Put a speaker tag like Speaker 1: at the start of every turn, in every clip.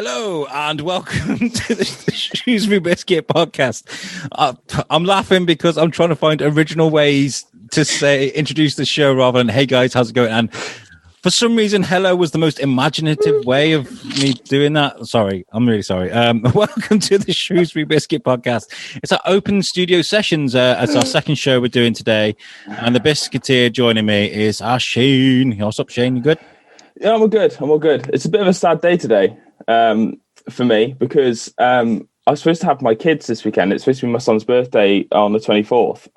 Speaker 1: Hello and welcome to the Shrewsbury Biscuit podcast. I'm laughing because I'm trying to find original ways to introduce the show rather than, hey guys, how's it going? And for some reason, hello was the most imaginative way of me doing that. Sorry, I'm really sorry. Welcome to the Shrewsbury Biscuit podcast. It's our open studio sessions. It's our second show we're doing today. And the Biscuiteer joining me is Shane. What's up, Shane? You good?
Speaker 2: Yeah, I'm all good. It's a bit of a sad day today for me because I was supposed to have my kids this weekend. It's supposed to be my son's birthday on the 24th,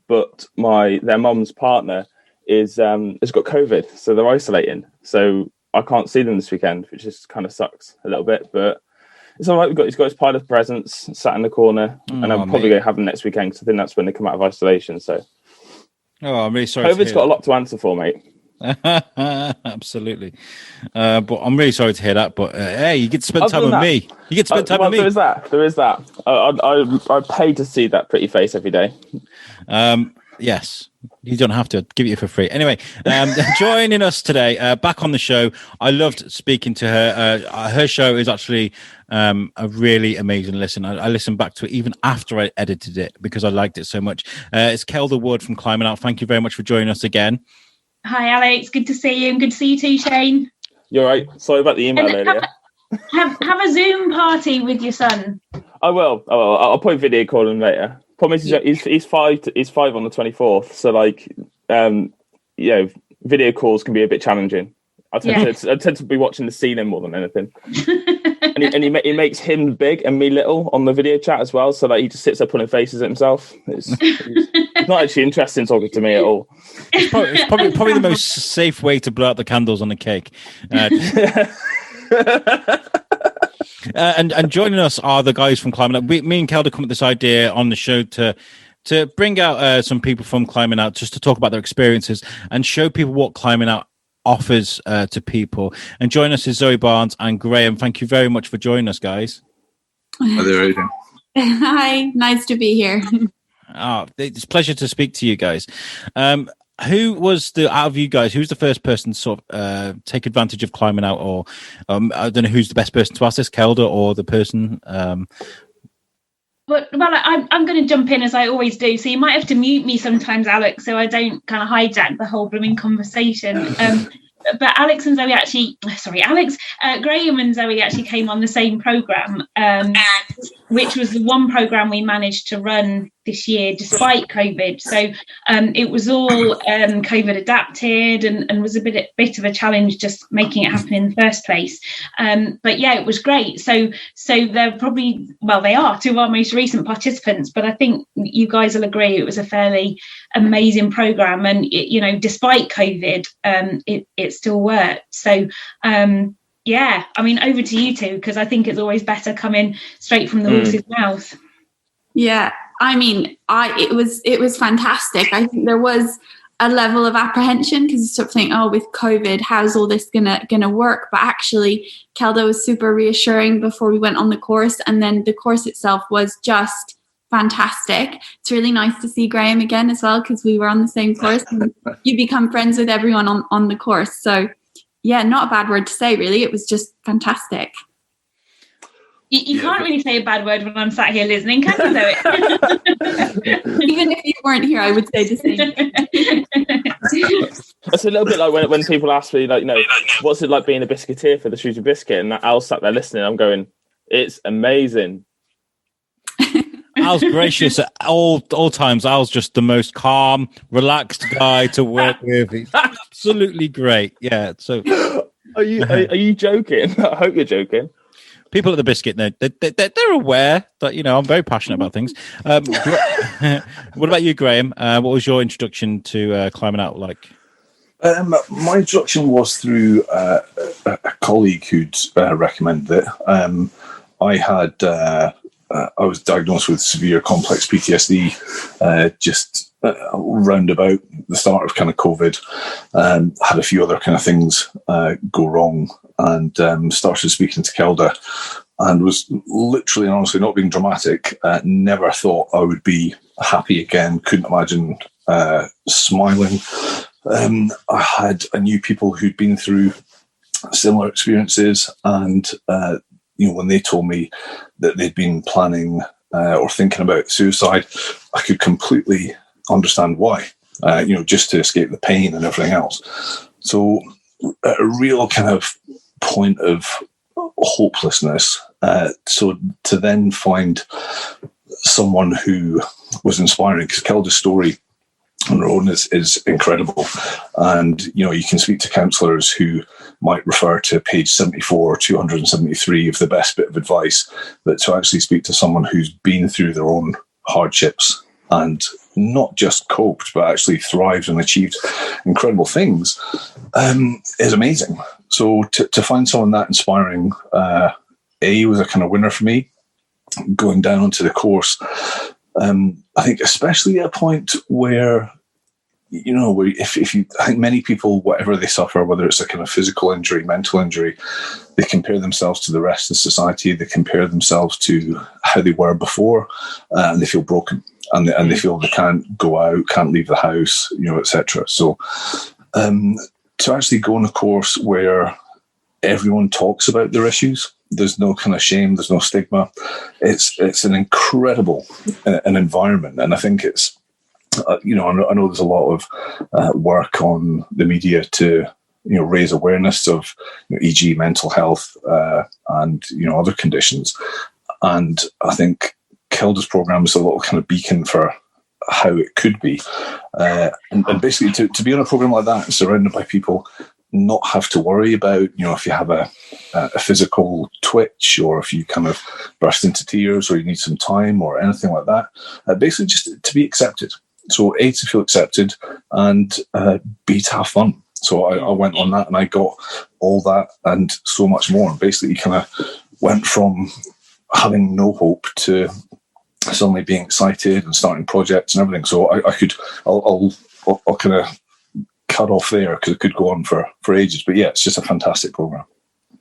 Speaker 2: but their mum's partner has got COVID, so they're isolating. So I can't see them this weekend, which just kind of sucks a little bit. But it's all right. He's got his pile of presents sat in the corner, and I'm probably going to have them next weekend because I think that's when they come out of isolation. So,
Speaker 1: I'm really sorry.
Speaker 2: COVID's got a lot to answer for, mate.
Speaker 1: Absolutely, but I'm really sorry to hear that. But hey, you get to spend time with me. You get to spend time with me.
Speaker 2: There is that. I pay to see that pretty face every day.
Speaker 1: Yes, you don't have to. Give it for free. Anyway, joining us today, back on the show. I loved speaking to her. Her show is actually a really amazing listen. I listened back to it even after I edited it because I liked it so much. It's Kelda Wood from Climbing Out. Thank you very much for joining us again.
Speaker 3: Hi, Alex. Good to see you, and good to see you too, Shane.
Speaker 2: You're right. Sorry about the email earlier.
Speaker 3: Have a Zoom party with your son.
Speaker 2: I will. I'll probably video call him later. Problem is, he's 5 on the 24th, so video calls can be a bit challenging. I tend to be watching the ceiling more than anything. and he makes him big and me little on the video chat as well, so he just sits there putting faces at himself. It's not actually interesting talking to me at all.
Speaker 1: It's probably the most safe way to blow out the candles on a cake. And joining us are the guys from Climbing Out. Me and Kelda come up with this idea on the show to bring out some people from Climbing Out just to talk about their experiences and show people what Climbing Out offers to people. And join us is Zoe Barnes and Graeme. Thank you very much for joining us, guys.
Speaker 4: Hi there.
Speaker 5: Hi, nice to be here.
Speaker 1: It's a pleasure to speak to you guys. Who was out of you guys, who's the first person to sort of take advantage of Climbing Out? Or I don't know who's the best person to ask this, Kelda or the person? I'm
Speaker 3: going to jump in as I always do. So you might have to mute me sometimes, Alex, so I don't kind of hijack the whole blooming conversation. But Graeme and Zoe actually came on the same programme, which was the one programme we managed to run this year despite COVID. So it was all COVID adapted and was a bit of a challenge just making it happen in the first place. But yeah, it was great. So they're probably, they are two of our most recent participants, but I think you guys will agree it was a fairly amazing programme, and despite COVID, it still worked. So over to you two, because I think it's always better coming straight from the horse's mouth.
Speaker 5: Yeah, it was fantastic. I think there was a level of apprehension because you sort of think, with COVID, how's all this gonna work? But actually, Kelda was super reassuring before we went on the course, and then the course itself was just fantastic. It's really nice to see Graeme again as well, because we were on the same course and you become friends with everyone on the course. So yeah, not a bad word to say, really. It was just fantastic.
Speaker 3: You can't really say a bad word when I'm sat here listening, can you, Zoe?
Speaker 5: Even if you weren't here, I would say the same.
Speaker 2: It's a little bit like when people ask me, what's it like being a biscuiteer for the Shrewsbury Biscuit? And Al sat there listening, I'm going, it's amazing.
Speaker 1: Al's gracious at all times. Al's just the most calm, relaxed guy to work with. He's absolutely great. Yeah. So,
Speaker 2: are you joking? I hope you're joking.
Speaker 1: People at the Biscuit, they're aware that I'm very passionate about things. What about you, Graeme? What was your introduction to Climbing Out like?
Speaker 4: My introduction was through a colleague who'd recommended it. I was diagnosed with severe complex PTSD just round about the start of kind of COVID. Had a few other kind of things go wrong, and started speaking to Kelda, and was literally and honestly, not being dramatic, never thought I would be happy again. Couldn't imagine smiling. I knew people who'd been through similar experiences, and when they told me that they'd been planning or thinking about suicide, I could completely understand why, just to escape the pain and everything else. So a real kind of point of hopelessness. So to then find someone who was inspiring, because Kelda's story on her own is incredible. And, you can speak to counsellors who might refer to page 74 or 273 of the best bit of advice, but to actually speak to someone who's been through their own hardships and not just coped, but actually thrived and achieved incredible things, is amazing. So to find someone that inspiring, was a kind of winner for me. Going down onto the course, I think especially at a point where, I think many people, whatever they suffer, whether it's a kind of physical injury, mental injury, they compare themselves to the rest of society. They compare themselves to how they were before, and they feel broken, and they feel they can't go out, can't leave the house, etc. So to actually go on a course where everyone talks about their issues, there's no kind of shame, there's no stigma. It's an incredible an environment, and I think it's I know there's a lot of work on the media to raise awareness of e.g. mental health and other conditions, and I think Kelda's program is a little kind of beacon for how it could be, and basically to be on a program like that, surrounded by people, not have to worry about, if you have a physical twitch, or if you kind of burst into tears, or you need some time, or anything like that. Basically, just to be accepted. So A, to feel accepted, and B, to have fun. So I went on that, and I got all that and so much more. And basically, kind of went from having no hope to suddenly being excited and starting projects and everything. So I'll kind of cut off there, because it could go on for ages. But yeah, it's just a fantastic program.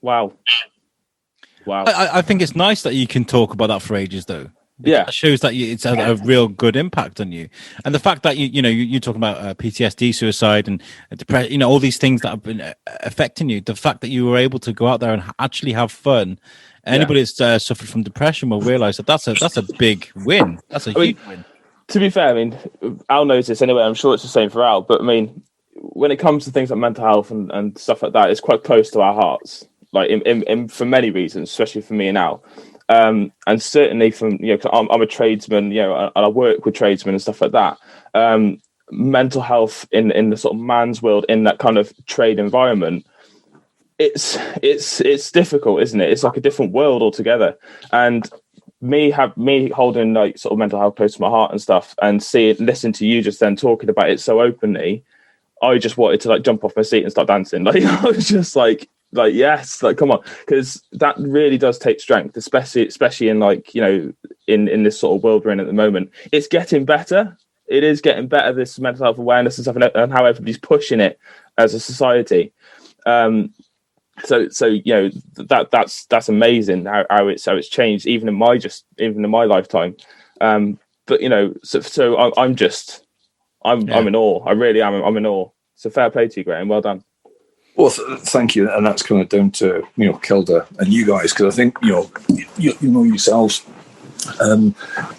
Speaker 2: Wow.
Speaker 1: I think it's nice that you can talk about that for ages, though.
Speaker 2: Yeah,
Speaker 1: it shows that it's had a real good impact on you, and the fact that you're talking about PTSD, suicide, and depression, all these things that have been affecting you. The fact that you were able to go out there and actually have fun. Anybody that's suffered from depression will realise that that's a big win. That's a huge win.
Speaker 2: To be fair, Al knows this anyway. I'm sure it's the same for Al. But when it comes to things like mental health and stuff like that, it's quite close to our hearts. Like in for many reasons, especially for me and Al. And certainly from, I'm a tradesman, and I work with tradesmen and stuff like that. Mental health in the sort of man's world, in that kind of trade environment, it's difficult, isn't it? It's like a different world altogether. And me holding like sort of mental health close to my heart and stuff, and listen to you just then talking about it so openly, I just wanted to like jump off my seat and start dancing. Like I was just like yes, like come on, because that really does take strength, especially in like in this sort of world we're in at the moment. It's getting better. It is getting better, this mental health awareness and stuff, and how everybody's pushing it as a society. So that's amazing how it's changed even in my lifetime. But so I'm in awe. I really am. I'm in awe. So fair play to you, Graeme. Well done.
Speaker 4: Well, thank you, and that's kind of down to Kelda and you guys, because I think you know yourselves.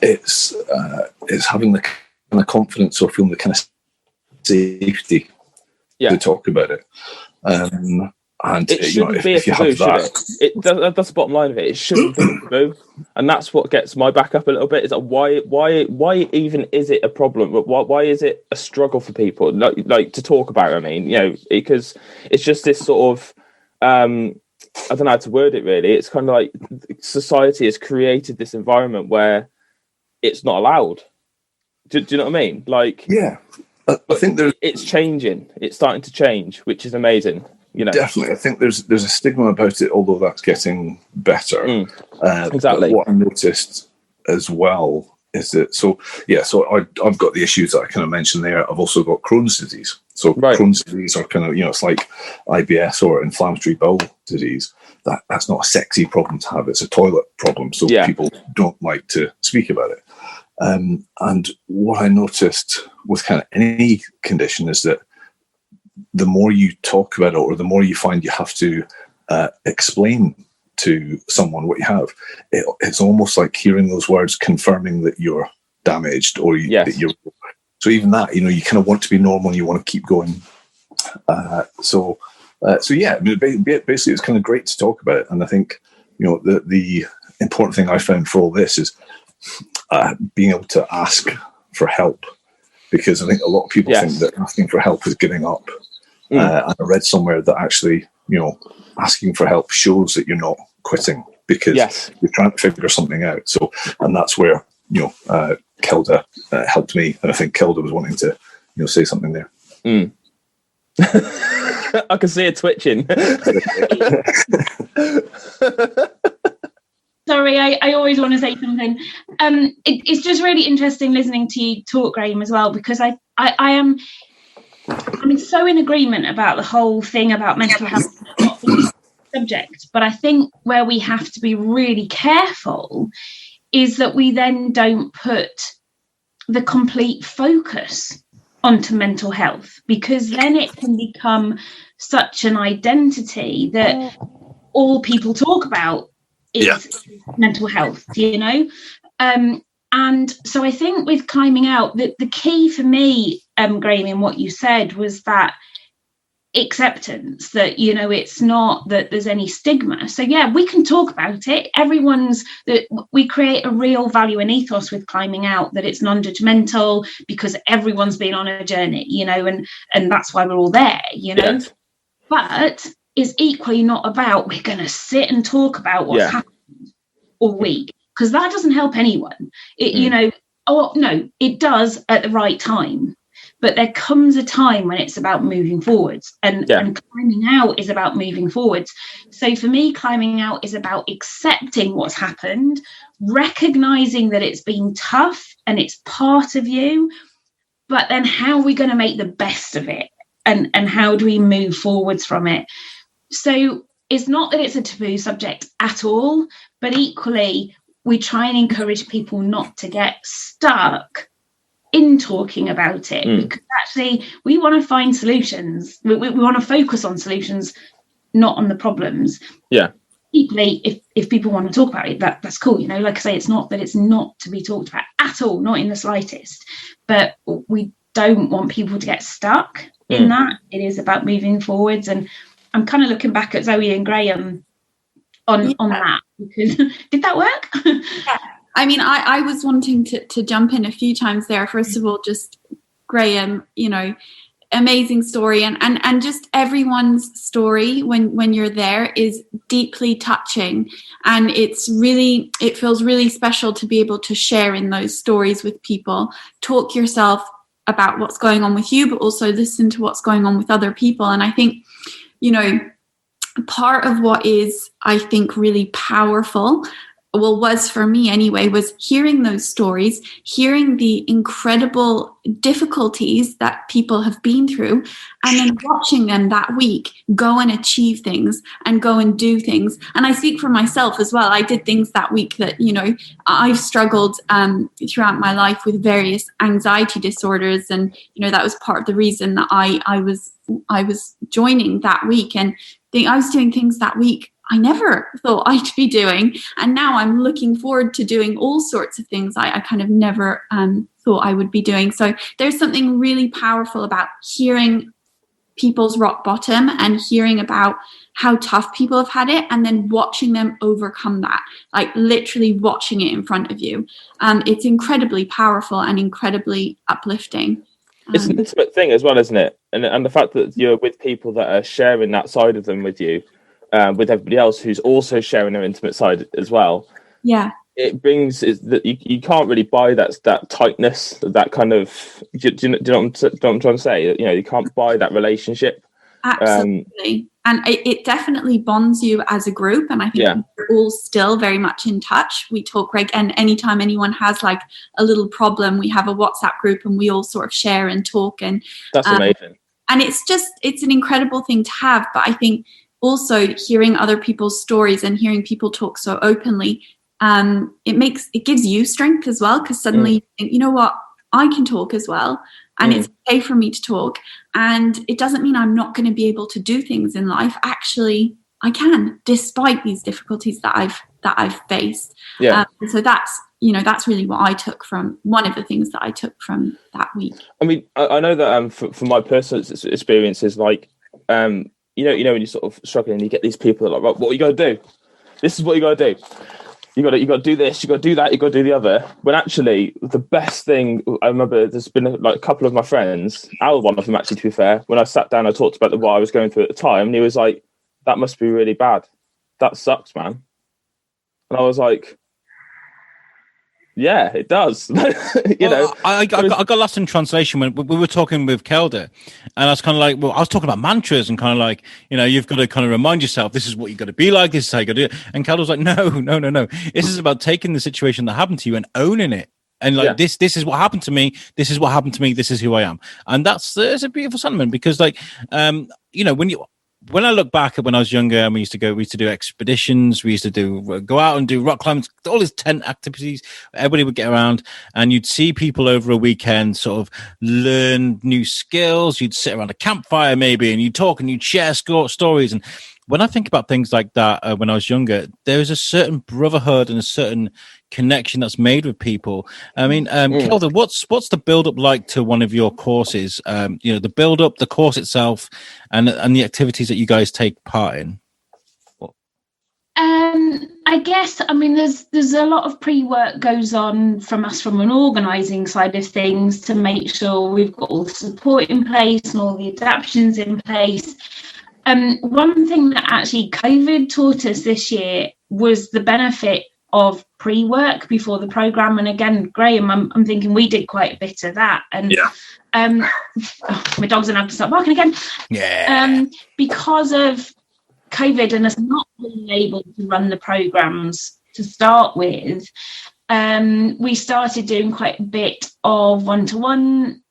Speaker 4: It's having the kind of confidence, or feeling the kind of safety to talk about it. And
Speaker 2: it shouldn't be a taboo, should it? That's the bottom line of it. It shouldn't be a taboo, and that's what gets my back up a little bit. Is that why even is it a problem? Why is it a struggle for people like to talk about? I mean, because it's just this sort of I don't know how to word it really. It's kind of like society has created this environment where it's not allowed. Do you know what I mean? Like,
Speaker 4: yeah, I think
Speaker 2: it's changing. It's starting to change, which is amazing.
Speaker 4: Definitely, I think there's a stigma about it, although that's getting better.
Speaker 2: Exactly.
Speaker 4: What I noticed as well is that so I've got the issues that I kind of mentioned there. I've also got Crohn's disease. So Crohn's disease are kind of it's like IBS or inflammatory bowel disease. That's not a sexy problem to have. It's a toilet problem. So people don't like to speak about it. And what I noticed with kind of any condition is that the more you talk about it, or the more you find you have to explain to someone what you have, it's almost like hearing those words confirming that you're damaged or that you're. So even that, you kind of want to be normal and you want to keep going. So yeah, I mean, basically it's kind of great to talk about it. And I think, the important thing I found for all this is being able to ask for help, because I think a lot of people think that asking for help is giving up. And I read somewhere that actually, asking for help shows that you're not quitting, because you're trying to figure something out. So, and that's where, Kelda helped me. And I think Kelda was wanting to, say something there.
Speaker 2: I can see it twitching.
Speaker 3: Sorry, I always want to say something. It's just really interesting listening to you talk, Graeme, as well, because I'm so in agreement about the whole thing about mental health not being a subject. But I think where we have to be really careful is that we then don't put the complete focus onto mental health, because then it can become such an identity that all people talk about is mental health, and so I think with climbing out, the key for me, Graeme, in what you said was that acceptance, that it's not that there's any stigma. So we can talk about it. That we create a real value and ethos with climbing out, that it's non-judgmental, because everyone's been on a journey, and that's why we're all there, but it's equally not about we're going to sit and talk about what's happened all week, because that doesn't help anyone. It does at the right time. But there comes a time when it's about moving forwards, and climbing out is about moving forwards. So for me, climbing out is about accepting what's happened, recognizing that it's been tough and it's part of you, but then how are we going to make the best of it? And how do we move forwards from it? So it's not that it's a taboo subject at all, but equally we try and encourage people not to get stuck in talking about it, because actually we want to find solutions. We want to focus on solutions, not on the problems. Equally, if people want to talk about it, that's cool. Like I say, it's not that it's not to be talked about at all, not in the slightest, but we don't want people to get stuck in that. It is about moving forwards. And I'm kind of looking back at Zoe and Graeme on that, because did that work?
Speaker 5: I mean, I was wanting to jump in a few times there. First of all, just Graeme, amazing story. And just everyone's story when you're there is deeply touching. And it feels really special to be able to share in those stories with people, talk yourself about what's going on with you, but also listen to what's going on with other people. And I think, part of what is, I think, really powerful, was for me anyway, was hearing those stories, hearing the incredible difficulties that people have been through, and then watching them that week go and achieve things and go and do things. And I speak for myself as well. I did things that week that, I've struggled throughout my life with various anxiety disorders. And, that was part of the reason that I was joining that week. And I was doing things that week I never thought I'd be doing. And now I'm looking forward to doing all sorts of things I kind of never thought I would be doing. So there's something really powerful about hearing people's rock bottom and hearing about how tough people have had it, and then watching them overcome that, like literally watching it in front of you. It's incredibly powerful and incredibly uplifting.
Speaker 2: It's an intimate thing as well, isn't it? And the fact that you're with people that are sharing that side of them with you, with everybody else who's also sharing their intimate side as well.
Speaker 5: Yeah.
Speaker 2: It brings is that you can't really buy that tightness, that kind of. Do you know what I'm trying to say? You can't buy that relationship.
Speaker 5: Absolutely. And it definitely bonds you as a group. And I think we're all still very much in touch. We talk and anytime anyone has like a little problem, we have a WhatsApp group and we all sort of share and talk. And
Speaker 2: that's amazing.
Speaker 5: And it's an incredible thing to have. But I think also hearing other people's stories and hearing people talk so openly, it gives you strength as well, because suddenly you think, you know what, I can talk as well, and it's okay for me to talk, and it doesn't mean I'm not going to be able to do things in life. Actually, I can, despite these difficulties that I've faced.
Speaker 2: Yeah.
Speaker 5: So that's really what I took from, one of the things that I took from that week.
Speaker 2: I mean, I know that for my personal experiences, like, when you're sort of struggling, you get these people that are like, right, what you got to do? This is what you got to do. You got to do this, you got to do that, you got to do the other. When actually, the best thing, I remember there's been a couple of my friends, Al, one of them actually, to be fair, when I sat down, I talked about what I was going through at the time, and he was like, that must be really bad. That sucks, man. And I was like, yeah, it does.
Speaker 1: I got lost in translation when we were talking with Kelda, and I was kind of like, well, I was talking about mantras and kind of like, you've got to kind of remind yourself, this is what you got to be like, this is how you got to do it. And Kelda was like, no. This is about taking the situation that happened to you and owning it. And like, this is what happened to me. This is what happened to me. This is who I am. And it's a beautiful sentiment because like, when I look back at when I was younger and we used to do expeditions, we used to go out and do rock climbing, all these tent activities, everybody would get around and you'd see people over a weekend sort of learn new skills. You'd sit around a campfire maybe and you'd talk and you'd share stories. And when I think about things like that, when I was younger, there is a certain brotherhood and a certain connection that's made with people. I mean, Kelda, what's the build up like to one of your courses? The build up, the course itself, and the activities that you guys take part in.
Speaker 3: I guess, I mean, there's a lot of pre-work goes on from us from an organising side of things to make sure we've got all the support in place and all the adaptions in place. One thing that actually COVID taught us this year was the benefit of pre-work before the programme. And again, Graeme, I'm thinking we did quite a bit of that. And my dog's gonna have to start barking again.
Speaker 1: Yeah.
Speaker 3: Because of COVID and us not being able to run the programmes to start with, we started doing quite a bit of one-to-one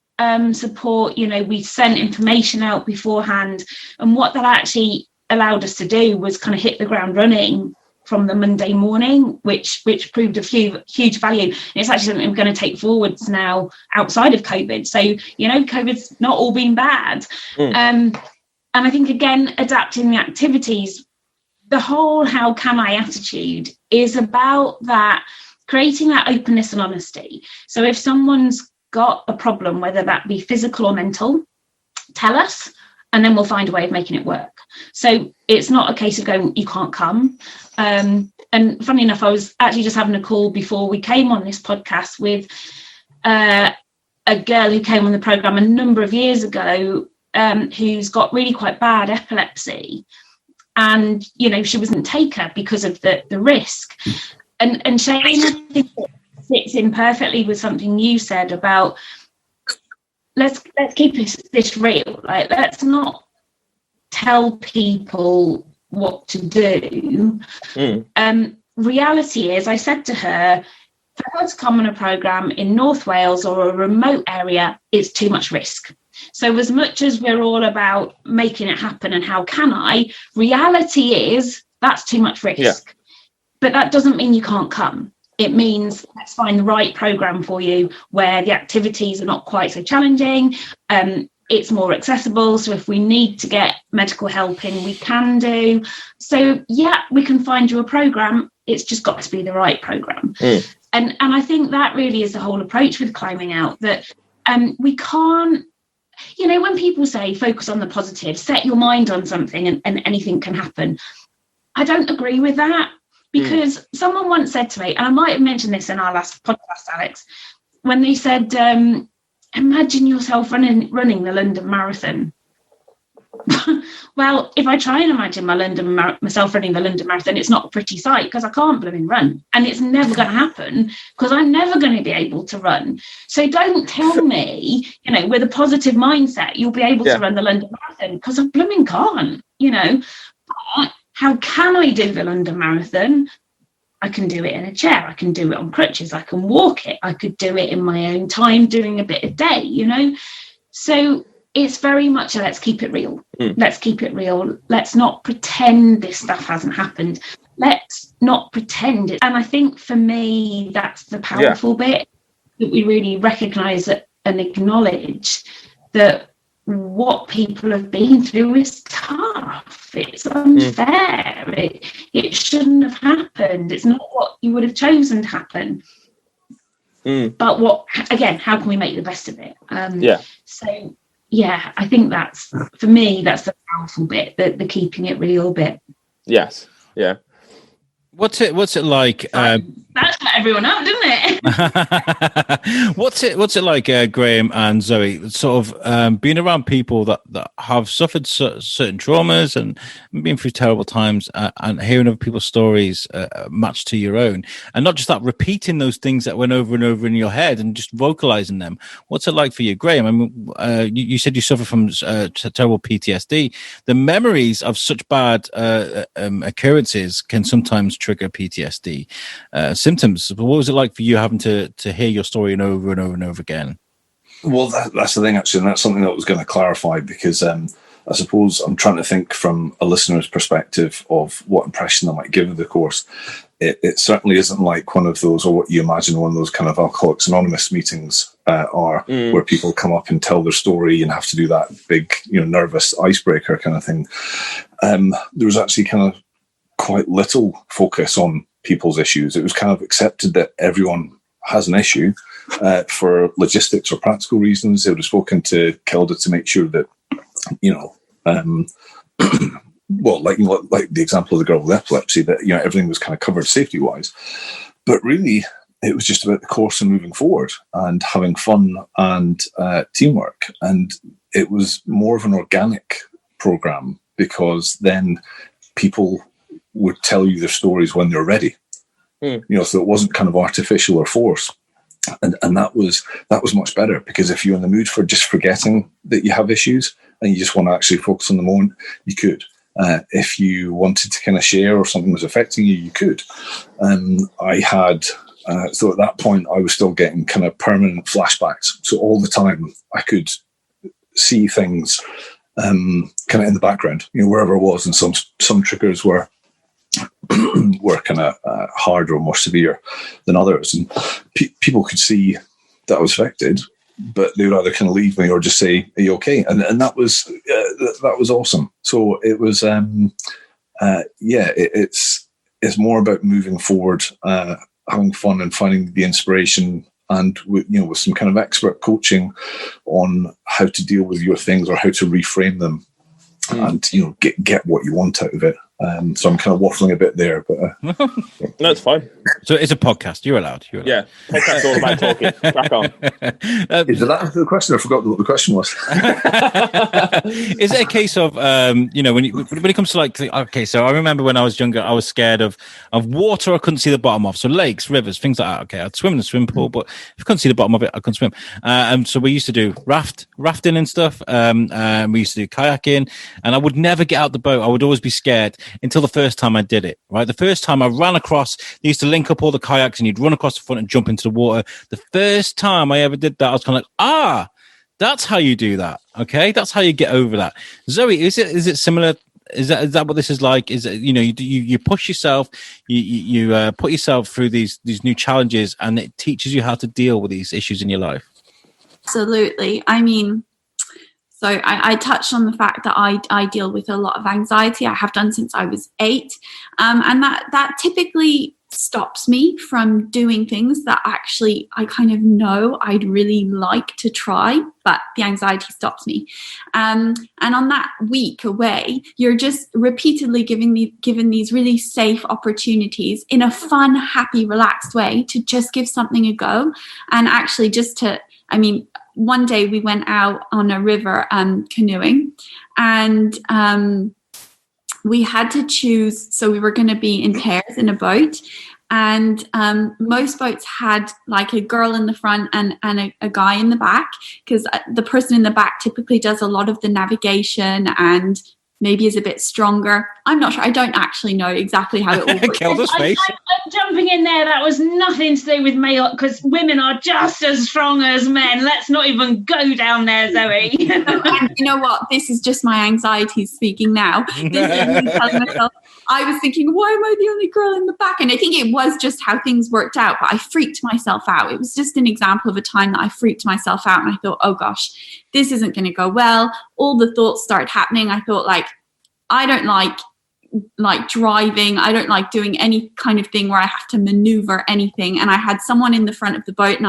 Speaker 3: support. We sent information out beforehand, and what that actually allowed us to do was kind of hit the ground running from the Monday morning, which proved of huge value. And it's actually something we're going to take forwards now outside of COVID. So, COVID's not all been bad. And I think, again, adapting the activities, the whole how can I attitude is about that, creating that openness and honesty. So if someone's got a problem, whether that be physical or mental, tell us, and then we'll find a way of making it work. So it's not a case of going, you can't come. And funny enough, I was actually just having a call before we came on this podcast with a girl who came on the programme a number of years ago, who's got really quite bad epilepsy. And, she wasn't taker because of the risk. And Shane, I think it fits in perfectly with something you said about let's keep this real. Like, let's not tell people what to do. Reality is, I said to her, for her to come on a programme in North Wales or a remote area, it's too much risk. So as much as we're all about making it happen and how can I, reality is that's too much risk. Yeah. But that doesn't mean you can't come. It means let's find the right programme for you where the activities are not quite so challenging. It's more accessible. So if we need to get medical help in, we can do. So, yeah, we can find you a programme. It's just got to be the right programme. And I think that really is the whole approach with climbing out, that we can't, when people say focus on the positive, set your mind on something and anything can happen. I don't agree with that, because someone once said to me, and I might have mentioned this in our last podcast, Alex, when they said, imagine yourself running the London Marathon. Well, if I try and imagine myself running the London Marathon, it's not a pretty sight because I can't blooming run, and it's never going to happen because I'm never going to be able to run. So don't tell me, with a positive mindset, you'll be able to run the London Marathon, because I blooming can't, But how can I do the London Marathon? I can do it in a chair. I can do it on crutches. I can walk it. I could do it in my own time, doing a bit a day, So it's very much a let's keep it real. Let's keep it real. Let's not pretend this stuff hasn't happened. Let's not pretend it. And I think for me, that's the powerful bit, that we really recognise and acknowledge that what people have been through is tough. It's unfair. It shouldn't have happened. It's not what you would have chosen to happen. But how can we make the best of it? So yeah, I think that's, for me, that's the powerful bit, the keeping it real bit.
Speaker 2: Yes. Yeah.
Speaker 1: What's it like?
Speaker 3: That shut everyone up, didn't it?
Speaker 1: What's it like, Graeme and Zoe? Sort of being around people that have suffered certain traumas and been through terrible times, and hearing other people's stories matched to your own, and not just that, repeating those things that went over and over in your head and just vocalizing them. What's it like for you, Graeme? I mean, you said you suffer from terrible PTSD. The memories of such bad occurrences can sometimes trigger PTSD symptoms. But what was it like for you having to hear your story over and over and over again?
Speaker 4: Well, that's the thing, actually, and that's something that I was going to clarify, because I suppose I'm trying to think from a listener's perspective of what impression I might give of the course. It certainly isn't like one of those, or what you imagine one of those kind of Alcoholics Anonymous meetings are, where people come up and tell their story and have to do that big, nervous icebreaker kind of thing. There was actually kind of quite little focus on people's issues. It was kind of accepted that everyone has an issue for logistics or practical reasons. They would have spoken to Kelda to make sure that, well, like the example of the girl with epilepsy, that everything was kind of covered safety wise. But really, it was just about the course and moving forward and having fun and teamwork. And it was more of an organic program, because then people would tell you their stories when they're ready. So it wasn't kind of artificial or forced. And that was much better, because if you're in the mood for just forgetting that you have issues and you just want to actually focus on the moment, you could. If you wanted to kind of share, or something was affecting you, you could. I had, so at that point, I was still getting kind of permanent flashbacks. So all the time I could see things kind of in the background, wherever I was. And some triggers were kind of harder or more severe than others, and people could see that I was affected, but they would either kind of leave me or just say, "Are you okay?" And that was awesome. So it was it's more about moving forward, having fun and finding the inspiration, and with some kind of expert coaching on how to deal with your things or how to reframe them, and get what you want out of it. So I'm kind of waffling a bit there, but
Speaker 2: no, it's fine.
Speaker 1: So it's a podcast. You're allowed.
Speaker 2: Yeah, podcast's all about talking. Crack on.
Speaker 4: Did that answer the question? I forgot what the question was.
Speaker 1: Is it a case of when it comes to like, okay, so I remember when I was younger, I was scared of water I couldn't see the bottom of. So lakes, rivers, things like that. Okay, I'd swim in the swimming pool, but if I couldn't see the bottom of it, I couldn't swim. So we used to do rafting and stuff. We used to do kayaking, and I would never get out the boat. I would always be scared until the first time I did it. Right, the first time I ran across, they used to link up all the kayaks, and you'd run across the front and jump into the water. The first time I ever did that, I was kind of like, that's how you do that. Okay, that's how you get over that. Zoe, is it similar? Is that what this is like? Is it, you push yourself, you put yourself through these new challenges, and it teaches you how to deal with these issues in your life?
Speaker 5: Absolutely. I mean, so I touched on the fact that I deal with a lot of anxiety. I have done since I was 8, and that typically stops me from doing things that actually I kind of know I'd really like to try, but the anxiety stops me. And on that week away, you're just repeatedly given these really safe opportunities in a fun, happy, relaxed way to just give something a go. And actually one day we went out on a river canoeing, and we had to choose. So we were going to be in pairs in a boat, and most boats had like a girl in the front and a guy in the back, because the person in the back typically does a lot of the navigation and maybe is a bit stronger. I'm not sure. I don't actually know exactly how it all works.
Speaker 1: Kelda's face.
Speaker 3: I'm jumping in there. That was nothing to do with male, because women are just as strong as men. Let's not even go down there, Zoe.
Speaker 5: And you know what? This is just my anxiety speaking now. This is me telling myself, I was thinking, why am I the only girl in the back? And I think it was just how things worked out, but I freaked myself out. It was just an example of a time that I freaked myself out, and I thought, oh gosh, this isn't going to go well. All the thoughts started happening. I thought, like, I don't like driving. I don't like doing any kind of thing where I have to maneuver anything. And I had someone in the front of the boat, and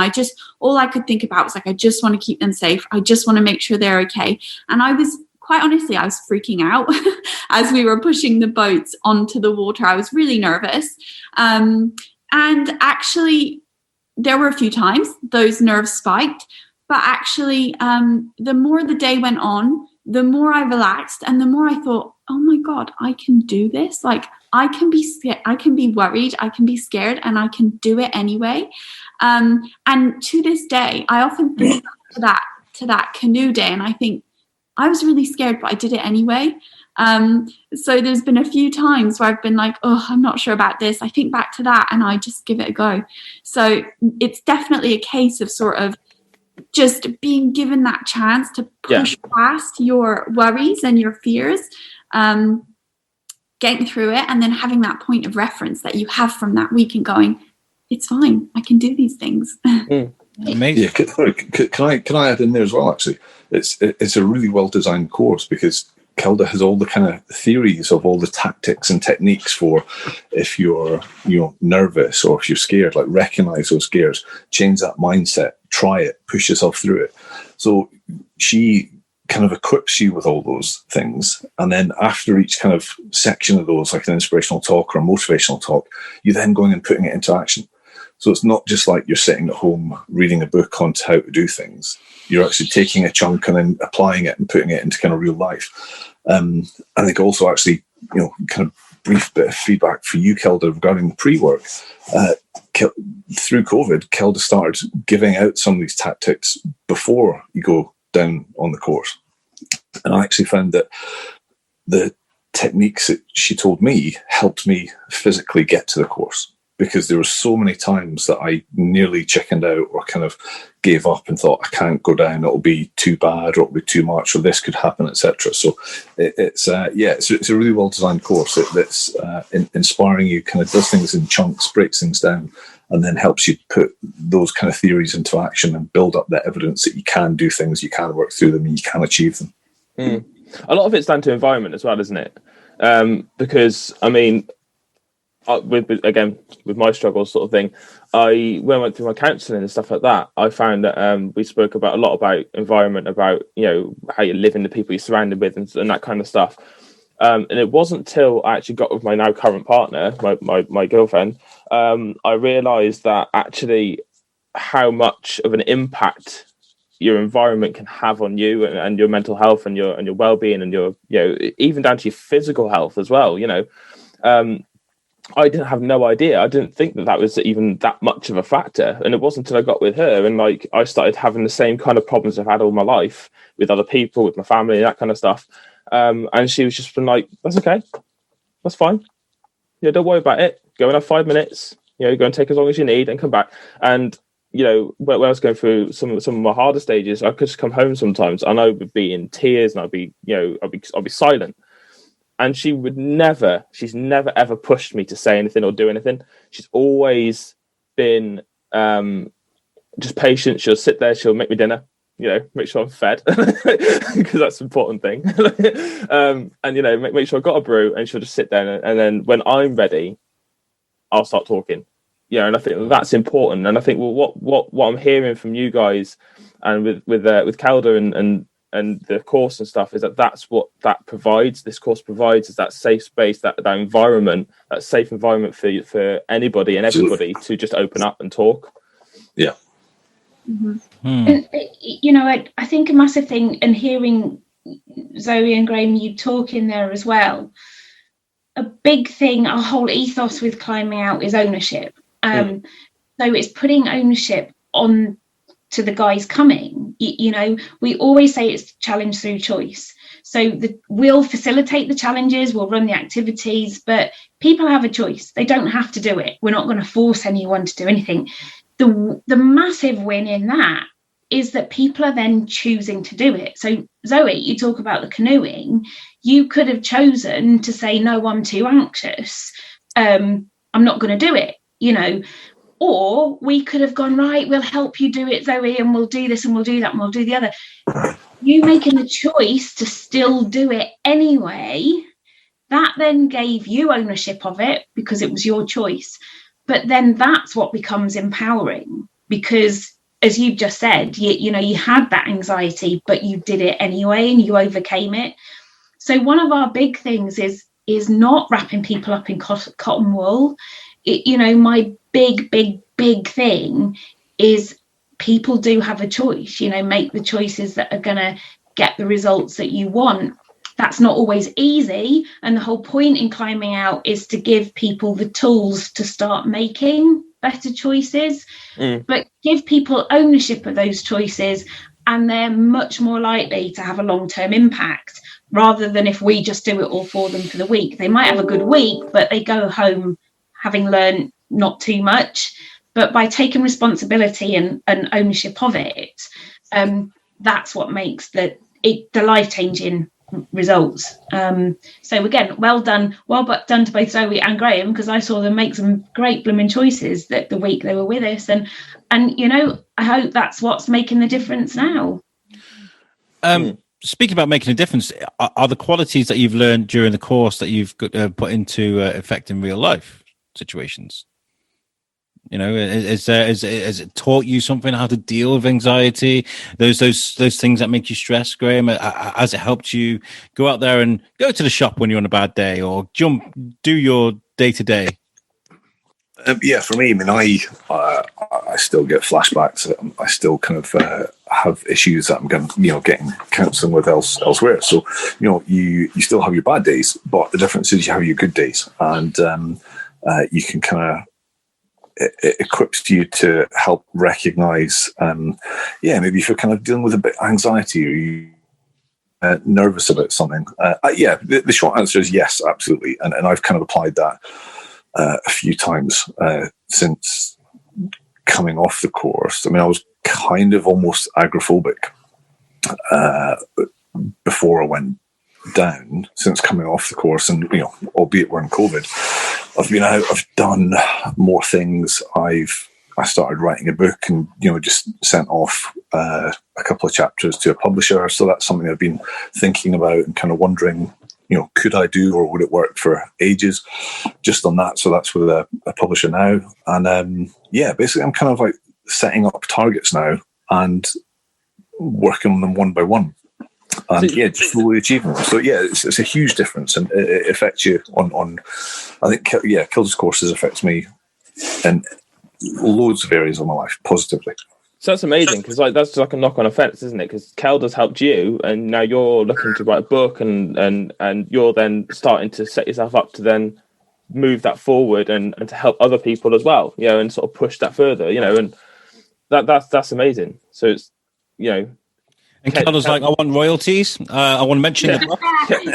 Speaker 5: all I could think about was like, I just want to keep them safe. I just want to make sure they're okay. And I was, quite honestly, I was freaking out as we were pushing the boats onto the water. I was really nervous. And actually, there were a few times those nerves spiked. But actually, the more the day went on, the more I relaxed, and the more I thought, oh my God, I can do this. Like, I can be scared, I can be worried, I can be scared, and I can do it anyway. And to this day, I often think back to that canoe day, and I think I was really scared, but I did it anyway. So there's been a few times where I've been like, oh, I'm not sure about this. I think back to that, and I just give it a go. So it's definitely a case of sort of just being given that chance to push past your worries and your fears, getting through it, and then having that point of reference that you have from that week and going, it's fine, I can do these things.
Speaker 1: Amazing.
Speaker 4: Yeah, can I add in there as well? Actually, it's a really well designed course, because Kelda has all the kind of theories of all the tactics and techniques for if you're nervous or if you're scared, like recognize those scares, change that mindset, try it, push yourself through it. So she kind of equips you with all those things, and then after each kind of section of those, like an inspirational talk or a motivational talk, you're then going and putting it into action. So it's not just like you're sitting at home reading a book on how to do things. You're actually taking a chunk and then applying it and putting it into kind of real life. I think also actually, kind of brief bit of feedback for you, Kelda, regarding the pre-work. Through COVID, Kelda started giving out some of these tactics before you go down on the course. And I actually found that the techniques that she told me helped me physically get to the course, because there were so many times that I nearly chickened out or kind of gave up and thought, I can't go down, it'll be too bad, or it'll be too much, or this could happen, etc. So it's a really well designed course that's inspiring you, kind of does things in chunks, breaks things down, and then helps you put those kind of theories into action and build up that evidence that you can do things, you can work through them, and you can achieve them.
Speaker 2: A lot of it's down to environment as well, isn't it? Because I mean, with my struggles sort of thing, when I went through my counselling and stuff like that, I found that we spoke a lot about environment, about how you live in the people you're surrounded with, and that kind of stuff. And it wasn't till I actually got with my now current partner, my girlfriend, I realised that actually how much of an impact your environment can have on you and your mental health and your well-being and your even down to your physical health as well. I didn't have no idea. I didn't think that was even that much of a factor. And it wasn't until I got with her and I started having the same kind of problems I've had all my life with other people, with my family, that kind of stuff. And she was just been like, that's okay. That's fine. Don't worry about it. Go and have 5 minutes, go and take as long as you need and come back. And, when I was going through some of my harder stages, I could just come home sometimes and I would be in tears and I'd be silent. And she's never ever pushed me to say anything or do anything. She's always been just patient. She'll sit there, she'll make me dinner, make sure I'm fed, because that's an important thing. And, make sure I've got a brew, and she'll just sit there. And then when I'm ready, I'll start talking. And I think that's important. And I think, well, what I'm hearing from you guys and with Kelda and the course and stuff is that's what this course provides, is that safe space, that environment, that safe environment for anybody and everybody to just open up and talk.
Speaker 4: Yeah.
Speaker 3: Mm-hmm. And, I think a massive thing, and hearing Zoe and Graeme, you talk in there as well, a big thing, our whole ethos with climbing out is ownership. So it's putting ownership on to the guys coming. We always say it's challenge through choice. So we'll facilitate the challenges, we'll run the activities, but people have a choice. They don't have to do it. We're not going to force anyone to do anything. The massive win in that is that people are then choosing to do it. So Zoe, you talk about the canoeing. You could have chosen to say, no, I'm too anxious. I'm not going to do it, you know. Or we could have gone, right, we'll help you do it, Zoe, and we'll do this and we'll do that and we'll do the other. You making the choice to still do it anyway, that then gave you ownership of it because it was your choice. But then that's what becomes empowering, because as you've just said, you know, you had that anxiety, but you did it anyway and you overcame it. So one of our big things is not wrapping people up in cotton wool. You know, my big thing is people do have a choice, you know, make the choices that are going to get the results that you want. That's not always easy. And the whole point in Climbing Out is to give people the tools to start making better choices, but give people ownership of those choices, and they're much more likely to have a long-term impact, rather than if we just do it all for them for the week. They might have a good week, but they go home having learned not too much. But by taking responsibility and ownership of it, that's what makes the life-changing results. So again, well done to both Zoe and Graeme, because I saw them make some great blooming choices that the week they were with us, and you know, I hope that's what's making the difference now.
Speaker 1: Speaking about making a difference, are the qualities that you've learned during the course that you've put into effect in real life situations? You know, has it taught you something, how to deal with anxiety, those things that make you stress, Graeme? Has it helped you go out there and go to the shop when you're on a bad day, or do your day to day?
Speaker 4: Yeah, for me, I mean, I still get flashbacks. I still kind of have issues that I'm going, you know, getting counselling with elsewhere. So, you know, you still have your bad days, but the difference is you have your good days, and you can kind of, it equips you to help recognize, maybe if you're kind of dealing with a bit of anxiety, or you nervous about something. The short answer is yes, absolutely, and I've kind of applied that a few times since coming off the course. I mean, I was kind of almost agoraphobic before I went down. Since coming off the course, and you know, albeit we're in COVID, I've been out, I've done more things. I started writing a book, and you know, just sent off a couple of chapters to a publisher. So that's something I've been thinking about and kind of wondering, you know, could I do, or would it work for ages? Just on that. So that's with a publisher now. And basically I'm kind of like setting up targets now and working on them one by one. And just slowly achieving them. So it's a huge difference, and it affects you on I think, Kelda's courses affects me in loads of areas of my life positively.
Speaker 2: So that's amazing, because like that's like a knock-on effect, isn't it? Because Kelda's helped you, and now you're looking to write a book, and you're then starting to set yourself up to then move that forward and to help other people as well, you know, and sort of push that further, you know, and that's amazing. So it's, you know.
Speaker 1: And Kelda's like, I want royalties. I want to mention the book.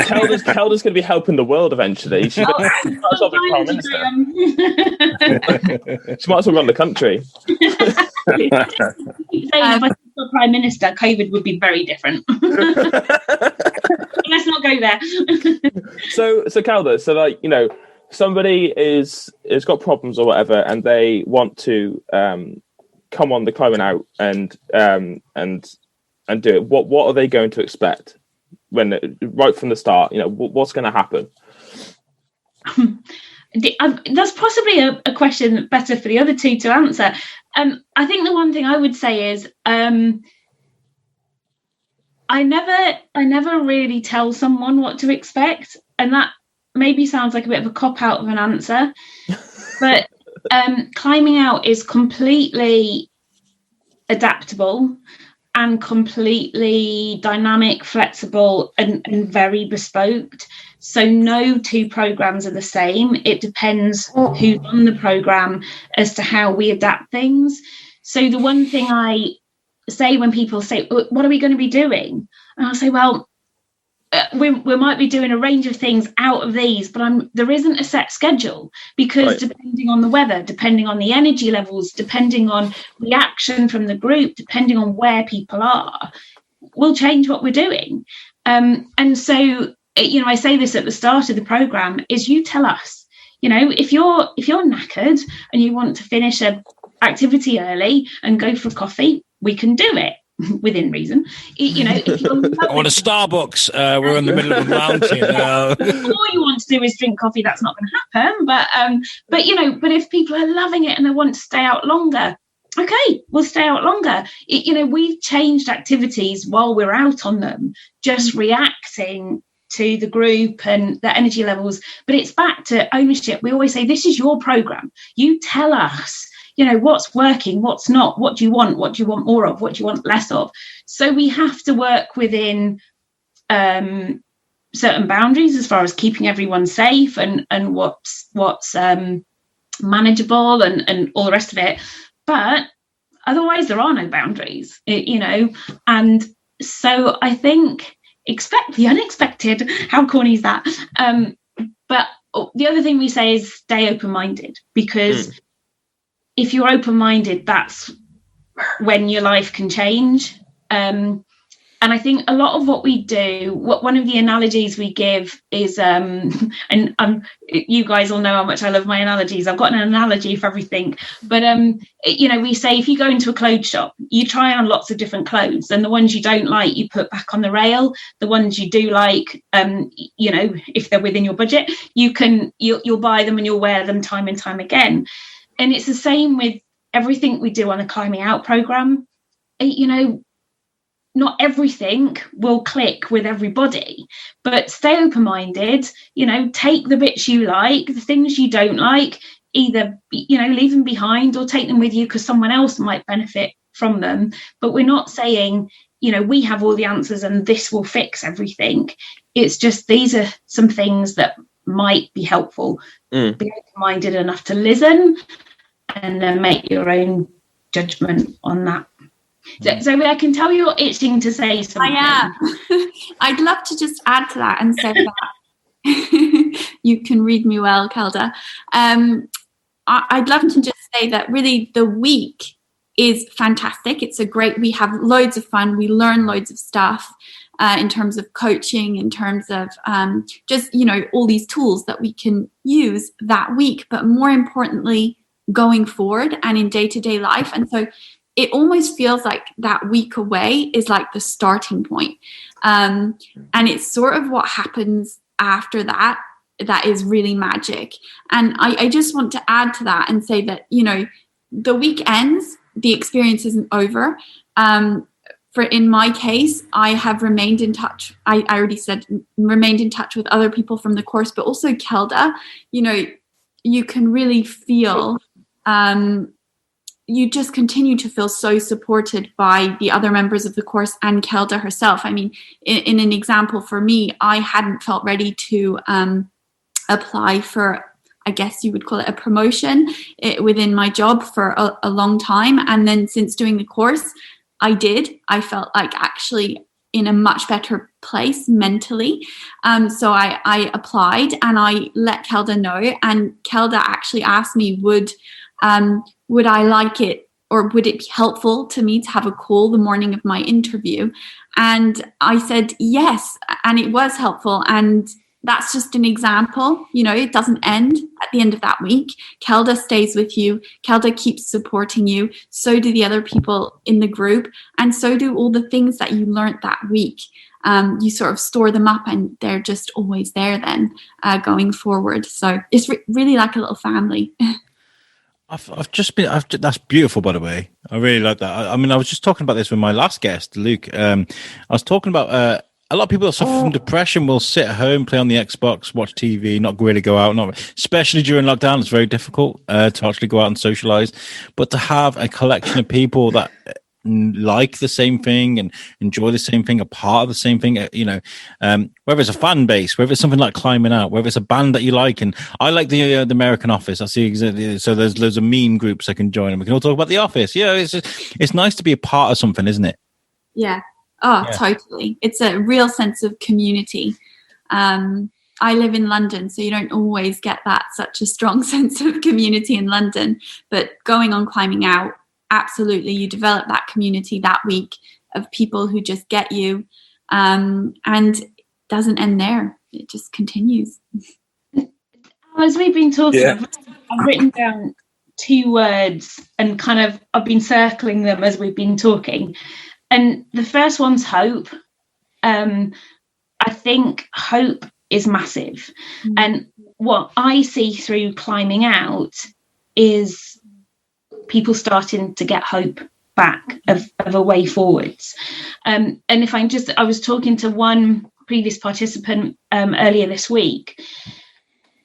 Speaker 2: Kelda's going to be helping the world eventually. She might as well be Prime Minister. She might as well run the country.
Speaker 3: If I was Prime Minister, COVID would be very different. Let's not go there.
Speaker 2: So Kelda, so like, you know, somebody is got problems or whatever, and they want to come on the Climbing Out and do it. What are they going to expect when right from the start? You know, what's going to happen?
Speaker 3: That's possibly a question better for the other two to answer. I think the one thing I would say is I never really tell someone what to expect, and that maybe sounds like a bit of a cop out of an answer, but Climbing Out is completely adaptable and completely dynamic, flexible, and very bespoke. So no two programs are the same. It depends who's on the program as to how we adapt things. So the one thing I say when people say, what are we going to be doing? And I'll say, well, we might be doing a range of things out of these, but there isn't a set schedule, because depending on the weather, depending on the energy levels, depending on reaction from the group, depending on where people are, we'll change what we're doing. And so, I say this at the start of the program, is you tell us, if you're knackered and you want to finish an activity early and go for a coffee, we can do it. Within reason, if you're
Speaker 1: I want a Starbucks. We're in the middle of a mountain.
Speaker 3: All you want to do is drink coffee. That's not going to happen. But if people are loving it and they want to stay out longer, okay, we'll stay out longer. We've changed activities while we're out on them, just reacting to the group and the energy levels. But it's back to ownership. We always say, this is your program. You tell us. What's working, what's not, what do you want more of, what do you want less of. So we have to work within certain boundaries as far as keeping everyone safe and what's manageable and all the rest of it. But otherwise there are no boundaries, and so I think expect the unexpected. How corny is that? But the other thing we say is stay open-minded, because if you're open-minded, that's when your life can change. And I think a lot of what we do, one of the analogies we give is, you guys all know how much I love my analogies. I've got an analogy for everything. But, we say if you go into a clothes shop, you try on lots of different clothes, and the ones you don't like, you put back on the rail. The ones you do like, if they're within your budget, you'll buy them and you'll wear them time and time again. And it's the same with everything we do on the Climbing Out program. Not everything will click with everybody, but stay open-minded, take the bits you like, the things you don't like, either, leave them behind or take them with you because someone else might benefit from them. But we're not saying, we have all the answers and this will fix everything. It's just, these are some things that might be helpful. Be open-minded enough to listen and then make your own judgment on that. So I can tell you're itching to say something.
Speaker 5: I am. I'd love to just add to that and say that you can read me well, Kelda. I'd love to just say that really the week is fantastic. We have loads of fun. We learn loads of stuff in terms of coaching, in terms of just, all these tools that we can use that week, but more importantly, going forward and in day-to-day life. And so it almost feels like that week away is like the starting point. And it's sort of what happens after that is really magic. And I just want to add to that and say that, the week ends, the experience isn't over. In my case, I have remained in touch. I already said remained in touch with other people from the course, but also Kelda, you can really feel, you just continue to feel so supported by the other members of the course and Kelda herself. I mean, in an example for me, I hadn't felt ready to apply for, I guess you would call it a promotion within my job for a long time. And then since doing the course, I did. I felt like actually in a much better place mentally. So I applied and I let Kelda know. And Kelda actually asked me, would I like it, or would it be helpful to me to have a call the morning of my interview? And I said yes, and it was helpful. And that's just an example. It doesn't end at the end of that week. Kelda stays with you. Kelda keeps supporting you. So do the other people in the group. And so do all the things that you learned that week. You sort of store them up and they're just always there then going forward. So it's really like a little family.
Speaker 1: That's beautiful, by the way. I really like that. I mean, I was just talking about this with my last guest, Luke. I was talking about a lot of people that suffer from depression will sit at home, play on the Xbox, watch TV, not really go out. Especially during lockdown, it's very difficult to actually go out and socialize. But to have a collection of people that like the same thing and enjoy the same thing, a part of the same thing, whether it's a fan base, whether it's something like Climbing Out, whether it's a band that you like. And I like the American Office. I see exactly. So there's loads of meme groups I can join and we can all talk about the Office. It's nice to be a part of something, isn't it?
Speaker 5: Yeah. Oh, totally. It's a real sense of community. I live in London, so you don't always get such a strong sense of community in London. But going on Climbing Out, absolutely, you develop that community that week of people who just get you, and it doesn't end there. It just continues.
Speaker 3: As we've been talking, I've written down 2 words and I've been circling them as we've been talking. And the first one's hope. I think hope is massive. And what I see through Climbing Out is people starting to get hope back of a way forwards. And if I was talking to one previous participant earlier this week,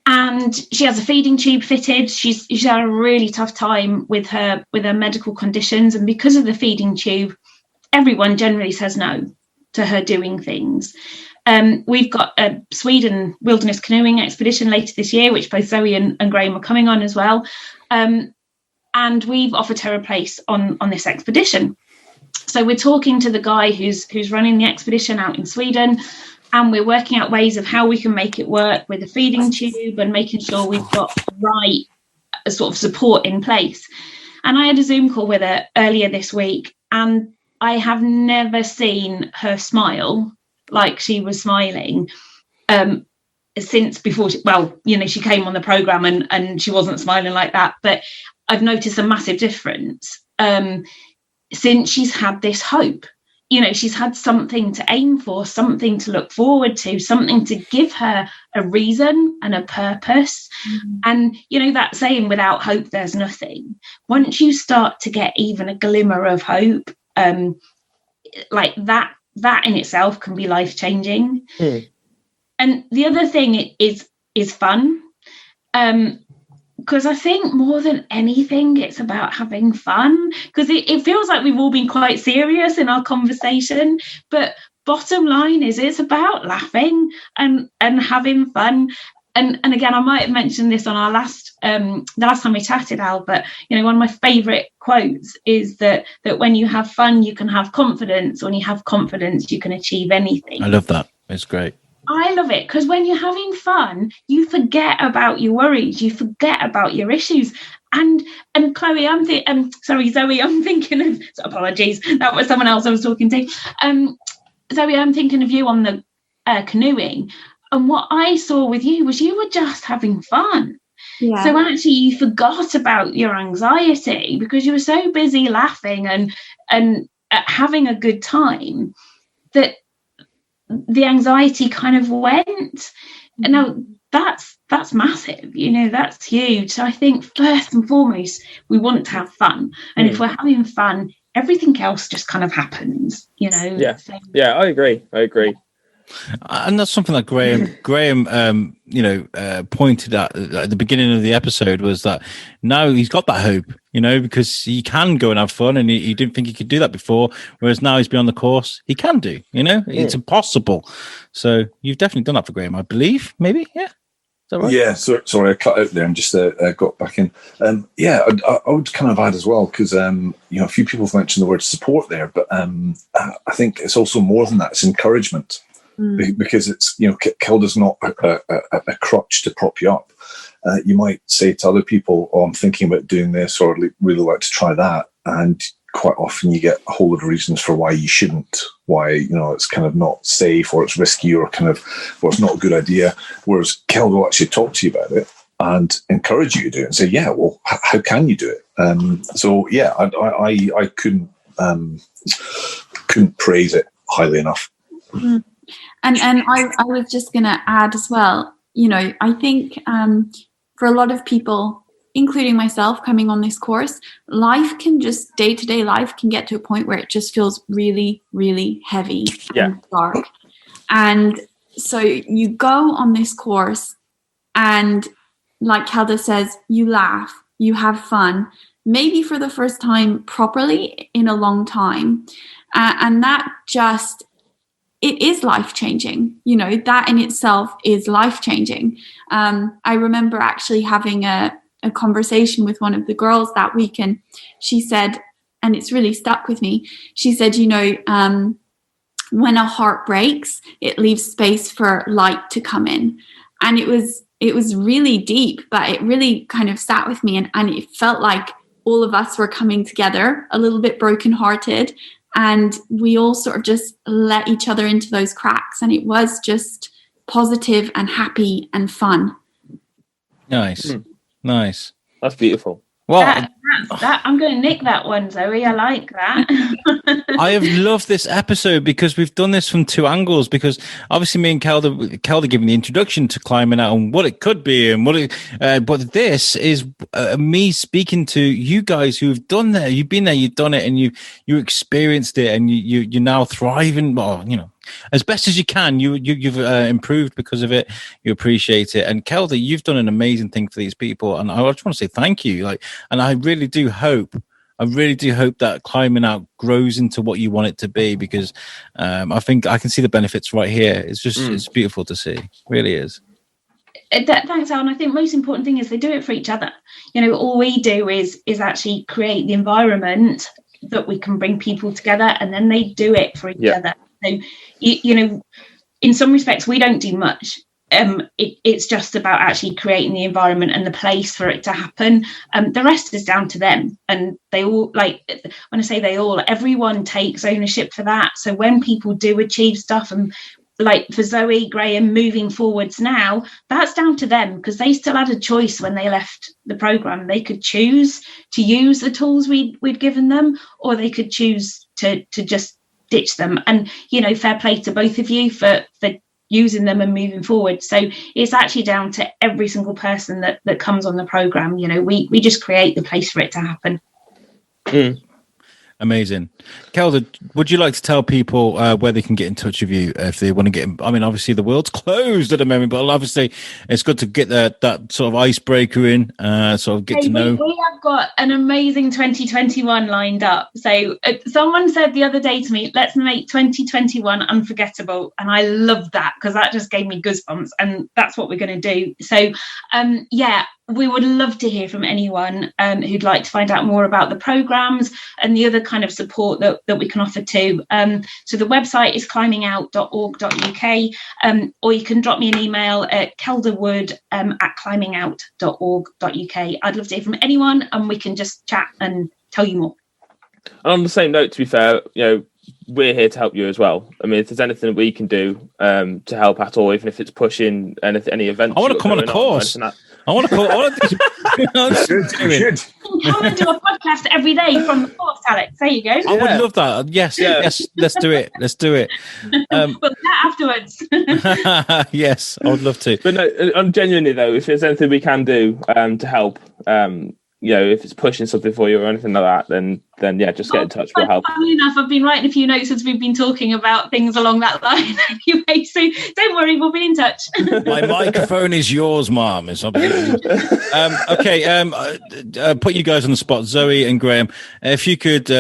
Speaker 3: and she has a feeding tube fitted. She's had a really tough time with her medical conditions, and because of the feeding tube, everyone generally says no to her doing things. We've got a Sweden wilderness canoeing expedition later this year, which both Zoe and Graeme are coming on as well. And we've offered her a place on this expedition. So we're talking to the guy who's running the expedition out in Sweden, and we're working out ways of how we can make it work with a feeding tube and making sure we've got the right sort of support in place. And I had a Zoom call with her earlier this week, and I have never seen her smile like she was smiling since before she came on the programme, and she wasn't smiling like that. But I've noticed a massive difference since she's had this hope. She's had something to aim for, something to look forward to, something to give her a reason and a purpose. And, that saying, without hope, there's nothing. Once you start to get even a glimmer of hope, like that in itself can be life-changing. And the other thing is fun. Because I think more than anything, it's about having fun, because it feels like we've all been quite serious in our conversation. But bottom line is it's about laughing and having fun. And again, I might have mentioned this on our the last time we chatted, Al, but one of my favourite quotes is that when you have fun, you can have confidence. When you have confidence, you can achieve anything.
Speaker 1: I love that. It's great.
Speaker 3: I love it, because when you're having fun, you forget about your worries, you forget about your issues. And Chloe, Zoe, I'm thinking of, apologies, that was someone else I was talking to. Zoe, I'm thinking of you on the canoeing, and what I saw with you was you were just having fun. Yeah. So actually you forgot about your anxiety because you were so busy laughing and having a good time that the anxiety kind of went. And now that's massive, that's huge. So I think first and foremost, we want to have fun. And if we're having fun, everything else just kind of happens,
Speaker 2: Yeah.
Speaker 3: So,
Speaker 2: yeah, I agree.
Speaker 1: And that's something that Graeme, pointed at the beginning of the episode, was that now he's got that hope, because he can go and have fun, and he didn't think he could do that before. Whereas now he's been on the course, he can do, it's impossible. So you've definitely done that for Graeme, I believe, maybe. Yeah. Is that right?
Speaker 4: Yeah. So, sorry, I cut out there and just got back in. I would kind of add as well, because, a few people have mentioned the word support there, but I think it's also more than that. It's encouragement. Because it's, Kelda's not a crutch to prop you up. You might say to other people, I'm thinking about doing this, or I'd really like to try that. And quite often you get a whole lot of reasons for why you shouldn't, why, it's kind of not safe, or it's risky, or it's not a good idea. Whereas Kelda will actually talk to you about it and encourage you to do it and say, yeah, well, how can you do it? I couldn't praise it highly enough.
Speaker 5: And I was just going to add as well, I think for a lot of people, including myself coming on this course, life can just, day-to-day life can get to a point where it just feels really, really heavy and dark. And so you go on this course and, like Kelda says, you laugh, you have fun, maybe for the first time properly in a long time. And that just... it is life-changing, that in itself is life-changing. I remember actually having a conversation with one of the girls that week, and she said, and it's really stuck with me, she said, when a heart breaks, it leaves space for light to come in. And it was really deep, but it really kind of sat with me, and it felt like all of us were coming together a little bit brokenhearted, and we all sort of just let each other into those cracks, and it was just positive and happy and fun.
Speaker 1: Nice. Nice.
Speaker 2: That's beautiful.
Speaker 1: Well,
Speaker 3: that I'm going to nick that one, Zoe. I like that.
Speaker 1: I have loved this episode because we've done this from two angles. Because obviously, me and Kelda giving the introduction to climbing out and what it could be, and but this is me speaking to you guys who've done that. You've been there, you've done it, and you experienced it, and you're now thriving. Well, as best as you can, you've improved because of it. You appreciate it, and Kelda, you've done an amazing thing for these people, and I just want to say thank you. And I really do hope that climbing out grows into what you want it to be, because I think I can see the benefits right here. It's just it's beautiful to see. It really is.
Speaker 3: Thanks, Alan. I think the most important thing is they do it for each other. All we do is actually create the environment that we can bring people together, and then they do it for each other. So, in some respects, we don't do much. It's just about actually creating the environment and the place for it to happen. The rest is down to them. And they all, when I say they all, everyone takes ownership for that. So when people do achieve stuff, and like for Zoe, Graeme, moving forwards now, that's down to them, because they still had a choice when they left the programme. They could choose to use the tools we'd given them, or they could choose to just ditch them. And fair play to both of you for using them and moving forward. So it's actually down to every single person that comes on the programme. We just create the place for it to happen.
Speaker 1: Amazing. Kelda, would you like to tell people where they can get in touch with you if they want to get in? I mean, obviously the world's closed at the moment, but obviously it's good to get that sort of icebreaker in, sort of get to know.
Speaker 3: We have got an amazing 2021 lined up. So someone said the other day to me, let's make 2021 unforgettable. And I love that, because that just gave me goosebumps, and that's what we're going to do. So, we would love to hear from anyone who'd like to find out more about the programmes and the other kind of support that we can offer too. So the website is climbingout.org.uk, or you can drop me an email at keldawood at climbingout.org.uk. I'd love to hear from anyone, and we can just chat and tell you more.
Speaker 2: And on the same note, to be fair, we're here to help you as well. I mean, if there's anything that we can do to help at all, even if it's pushing any events.
Speaker 1: I want to come on a course. I want to call. Come and
Speaker 3: do a podcast every day from the course, Alex. There you go.
Speaker 1: I would love that. Yes, let's do it. Let's do it.
Speaker 3: We'll chat afterwards.
Speaker 1: Yes, I would love to.
Speaker 2: But no, genuinely though, if there's anything we can do to help, if it's pushing something for you or anything like that, then just get in touch. We'll help.
Speaker 3: Funny enough, I've been writing a few notes as we've been talking about things along that line anyway, so don't worry, we'll be in touch.
Speaker 1: My microphone is yours, Mom. It's okay. Put you guys on the spot, Zoe and Graeme. If you could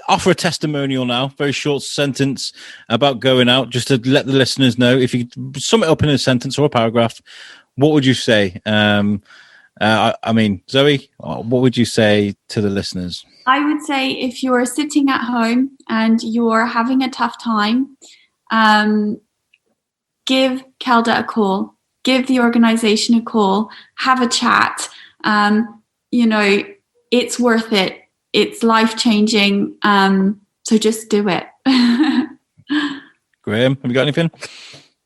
Speaker 1: offer a testimonial now, very short sentence about going out, just to let the listeners know. If you could sum it up in a sentence or a paragraph, what would you say? I mean, Zoe, what would you say to the listeners?
Speaker 5: I would say if you're sitting at home and you're having a tough time, give Kelda a call, give the organisation a call, have a chat. It's worth it. It's life-changing. So just do it.
Speaker 1: Graeme, have you got anything?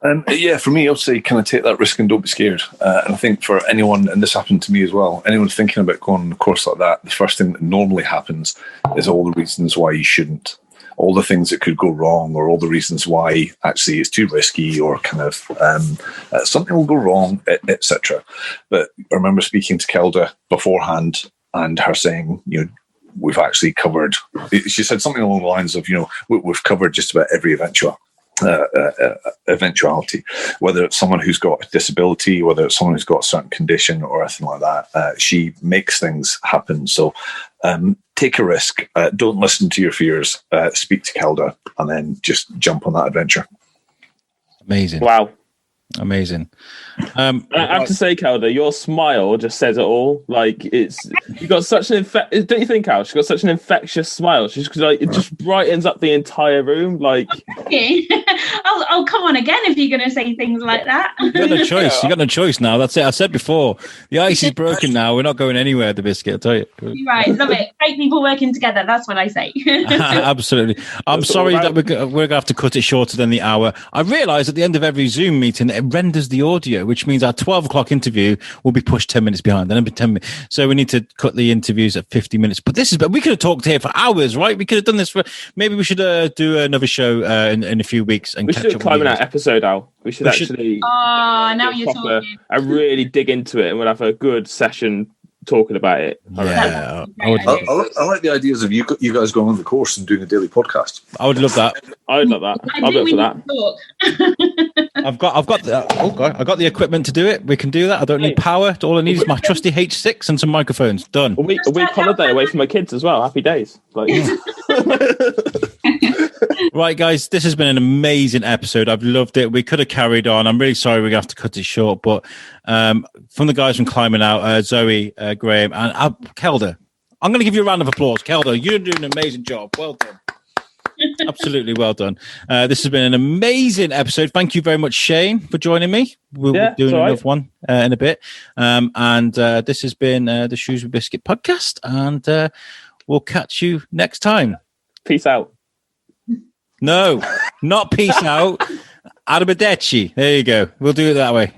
Speaker 4: For me, I'll say kind of take that risk and don't be scared. And I think for anyone, and this happened to me as well, anyone thinking about going on a course like that, the first thing that normally happens is all the reasons why you shouldn't, all the things that could go wrong, or all the reasons why actually it's too risky, or kind of something will go wrong, etc. But I remember speaking to Kelda beforehand and her saying, we've actually covered, she said something along the lines of, we've covered just about every eventuality, whether it's someone who's got a disability, whether it's someone who's got a certain condition or anything like that. She makes things happen. So take a risk, don't listen to your fears, speak to Kelda, and then just jump on that adventure.
Speaker 1: Amazing.
Speaker 2: Wow.
Speaker 1: Amazing.
Speaker 2: I have to say, Kelda, your smile just says it all. Like you got such an don't you think, Al? She's got such an infectious smile. She's like, it just brightens up the entire room. Like,
Speaker 3: I'll come on again if you're going to say things like that.
Speaker 1: You got no choice. You got no choice now. That's it. I said before, the ice is broken now. We're not going anywhere. The Biscuit, I tell you.
Speaker 3: You're right. Love it. Great people working together. That's what I say.
Speaker 1: Absolutely. I'm sorry that we're going to have to cut it shorter than the hour. I realise at the end of every Zoom meeting, it renders the audio, which means our 12 o'clock interview will be pushed 10 minutes behind. Then it'll be 10 minutes. So we need to cut the interviews at 50 minutes. But we could have talked here for hours, right? We could have done this maybe we should do another show in a few weeks. And
Speaker 2: we should do a climbing out episode, Al. We should actually.
Speaker 3: Oh, now you're talking.
Speaker 2: And really dig into it, and we'll have a good session talking about it.
Speaker 1: Yeah,
Speaker 4: I like the ideas of you guys going on the course and doing a daily podcast.
Speaker 1: I would love that.
Speaker 2: I would love that. I'll go for that.
Speaker 1: I've got the equipment to do it. We can do that. I don't need power. All I need is my trusty H6 and some microphones. Done.
Speaker 2: A week holiday away from my kids as well. Happy days. Like.
Speaker 1: Right, guys, this has been an amazing episode. I've loved it. We could have carried on. I'm really sorry we're going to have to cut it short, but from the guys from Climbing Out, Zoe, Graeme, and Kelda, I'm going to give you a round of applause. Kelda, you're doing an amazing job. Well done. Absolutely well done. This has been an amazing episode. Thank you very much, Shane, for joining me. We'll be doing another one in a bit. And this has been the Shoes with Biscuit podcast, and we'll catch you next time.
Speaker 2: Peace out.
Speaker 1: No, not peace out. Arrivederci. There you go. We'll do it that way.